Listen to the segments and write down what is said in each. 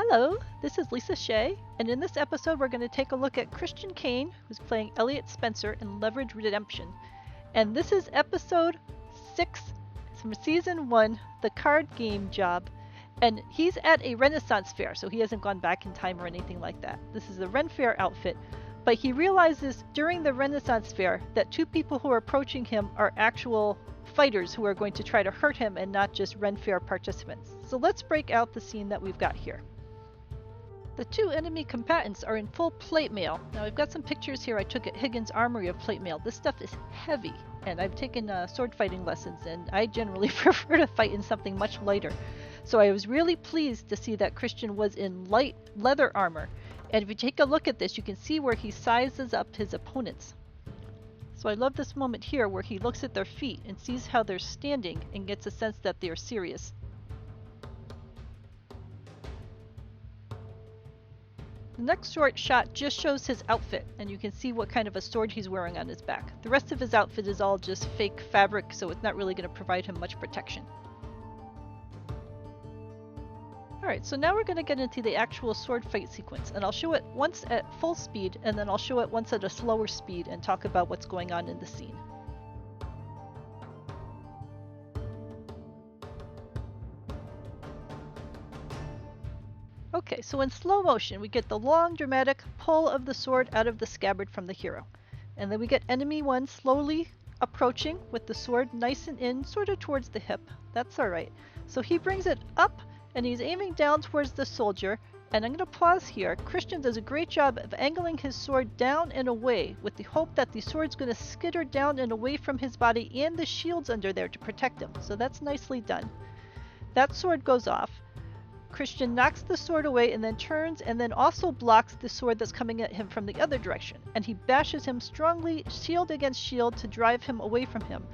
Hello, this is Lisa Shea, and in this episode we're going to take a look at Christian Kane, who's playing Eliot Spencer in Leverage Redemption. And this is episode 6 from season 1, the card game job. And he's at a Renaissance fair, so he hasn't gone back in time or anything like that. This is the Ren Fair outfit. But he realizes during the Renaissance fair that two people who are approaching him are actual fighters who are going to try to hurt him and not just Ren Fair participants. So let's break out the scene that we've got here. The two enemy combatants are in full plate mail. Now I've got some pictures here I took at Higgins Armory of plate mail. This stuff is heavy, and I've taken sword fighting lessons, and I generally prefer to fight in something much lighter. So I was really pleased to see that Christian was in light leather armor. And if you take a look at this, you can see where he sizes up his opponents. So I love this moment here where he looks at their feet and sees how they're standing and gets a sense that they're serious. The next short shot just shows his outfit, and you can see what kind of a sword he's wearing on his back. The rest of his outfit is all just fake fabric, so it's not really going to provide him much protection. Alright, so now we're going to get into the actual sword fight sequence, and I'll show it once at full speed, and then I'll show it once at a slower speed and talk about what's going on in the scene. Okay, so in slow motion we get the long dramatic pull of the sword out of the scabbard from the hero. And then we get enemy 1 slowly approaching with the sword nice and in, sort of towards the hip. That's alright. So he brings it up and he's aiming down towards the soldier. And I'm going to pause here. Christian does a great job of angling his sword down and away with the hope that the sword's going to skitter down and away from his body and the shield's under there to protect him. So that's nicely done. That sword goes off. Christian knocks the sword away and then turns and then also blocks the sword that's coming at him from the other direction. And he bashes him strongly, shield against shield, to drive him away from him.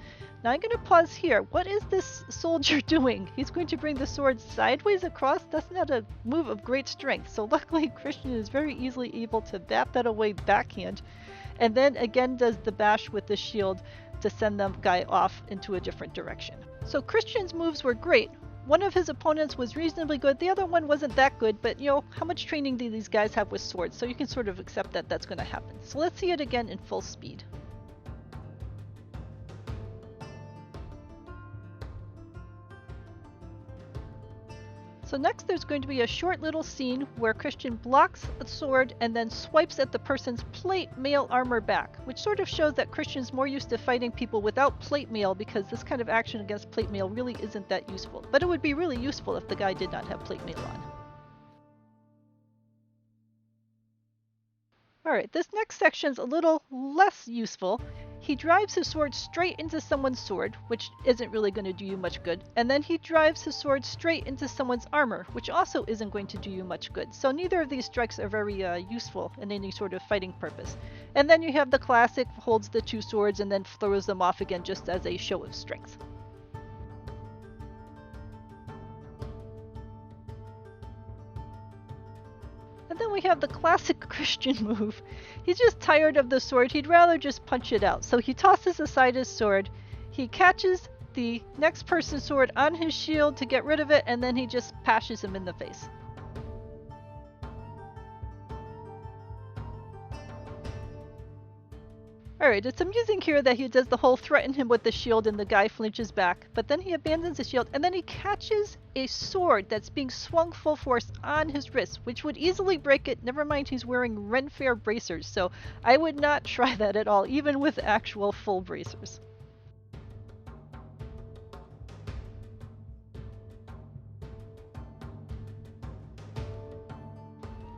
Now I'm going to pause here. What is this soldier doing? He's going to bring the sword sideways across? That's not a move of great strength. So luckily Christian is very easily able to bat that away backhand. And then again does the bash with the shield to send the guy off into a different direction. So Christian's moves were great. One of his opponents was reasonably good, the other one wasn't that good, but you know, how much training do these guys have with swords? So you can sort of accept that that's going to happen. So let's see it again in full speed. So next there's going to be a short little scene where Christian blocks a sword and then swipes at the person's plate mail armor back, which sort of shows that Christian's more used to fighting people without plate mail, because this kind of action against plate mail really isn't that useful. But it would be really useful if the guy did not have plate mail on. Alright, this next section's a little less useful. He drives his sword straight into someone's sword, which isn't really going to do you much good. And then he drives his sword straight into someone's armor, which also isn't going to do you much good. So neither of these strikes are very useful in any sort of fighting purpose. And then you have the classic, holds the two swords and then throws them off again just as a show of strength. And then we have the classic Christian move. He's just tired of the sword, he'd rather just punch it out. So he tosses aside his sword, he catches the next person's sword on his shield to get rid of it, and then he just bashes him in the face. Alright, it's amusing here that he does the whole threaten him with the shield and the guy flinches back, but then he abandons the shield and then he catches a sword that's being swung full force on his wrist, which would easily break it, never mind he's wearing Ren Fair bracers, so I would not try that at all, even with actual full bracers.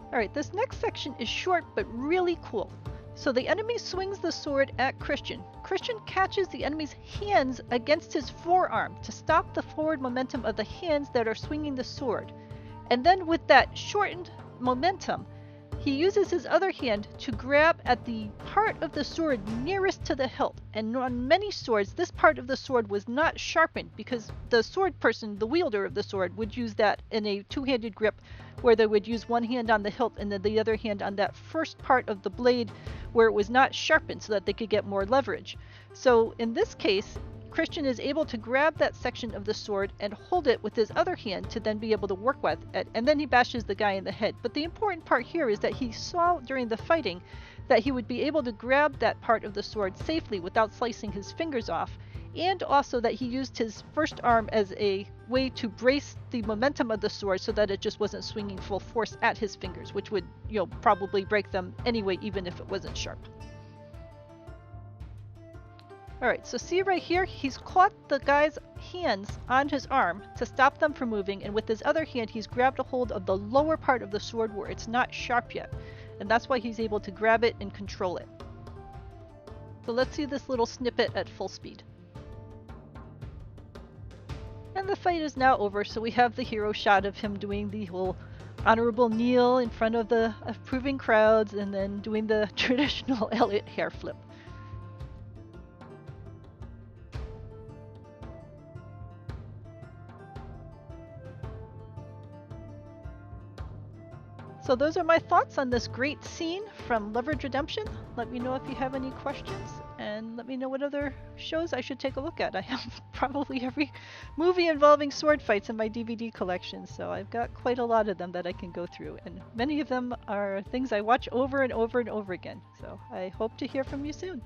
Alright, this next section is short but really cool. So the enemy swings the sword at Christian. Christian catches the enemy's hands against his forearm to stop the forward momentum of the hands that are swinging the sword. And then with that shortened momentum, he uses his other hand to grab at the part of the sword nearest to the hilt. And on many swords, this part of the sword was not sharpened because the sword person, the wielder of the sword, would use that in a two-handed grip where they would use one hand on the hilt and then the other hand on that first part of the blade where it was not sharpened so that they could get more leverage. So in this case, Christian is able to grab that section of the sword and hold it with his other hand to then be able to work with it, and then he bashes the guy in the head. But the important part here is that he saw during the fighting that he would be able to grab that part of the sword safely without slicing his fingers off, and also that he used his first arm as a way to brace the momentum of the sword so that it just wasn't swinging full force at his fingers, which would, probably break them anyway, even if it wasn't sharp. Alright, so see right here, he's caught the guy's hands on his arm to stop them from moving, and with his other hand he's grabbed a hold of the lower part of the sword where it's not sharp yet, and that's why he's able to grab it and control it. So let's see this little snippet at full speed. And the fight is now over, so we have the hero shot of him doing the whole honorable kneel in front of the approving crowds and then doing the traditional Eliot hair flip. So those are my thoughts on this great scene from Leverage Redemption. Let me know if you have any questions, and let me know what other shows I should take a look at. I have probably every movie involving sword fights in my DVD collection, so I've got quite a lot of them that I can go through, and many of them are things I watch over and over and over again. So I hope to hear from you soon.